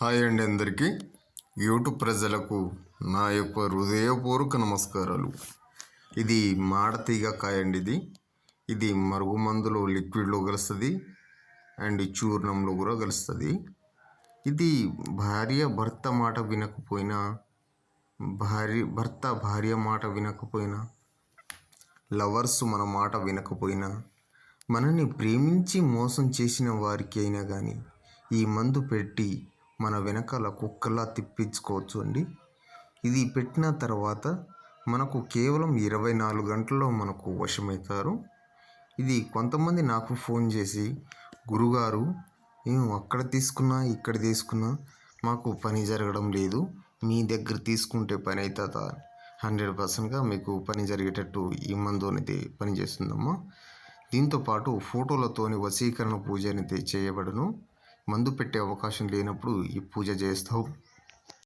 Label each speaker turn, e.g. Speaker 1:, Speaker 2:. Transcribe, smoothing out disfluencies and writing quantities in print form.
Speaker 1: Hi అండి అందరికీ YouTube ప్రజలకు నా యొక్క హృదయపూర్వక నమస్కారాలు. ఇది మాడతీగ కాయ అండి. ఇది మరుగుమందులో లిక్విడ్లో కలుస్తుంది అండ్ చూర్ణంలో కూడా కలుస్తుంది. ఇది భర్త మాట వినకపోయినా, భార్య మాట వినకపోయినా, లవర్స్ మన మాట వినకపోయినా, మనని ప్రేమించి మోసం చేసిన వారికి అయినా కానీ ఈ మందు పెట్టి మన వెనకాల కుక్కలా తిప్పించుకోవచ్చు అండి. ఇది పెట్టిన తర్వాత మనకు కేవలం 24 గంటల్లో మనకు వశమవుతారు. ఇది కొంతమంది నాకు ఫోన్ చేసి, గురుగారు మేము అక్కడ తీసుకున్నా ఇక్కడ తీసుకున్నా మాకు పని జరగడం లేదు, మీ దగ్గర తీసుకుంటే పని అవుతుందా? 100%గా మీకు పని జరిగేటట్టు ఈ మందు అనేది పనిచేస్తుందమ్మా. దీంతోపాటు ఫోటోలతోని వశీకరణ పూజ అనేది చేయబడును. మందు పెట్టే అవకాశం లేనప్పుడు ఈ పూజ చేస్తాం.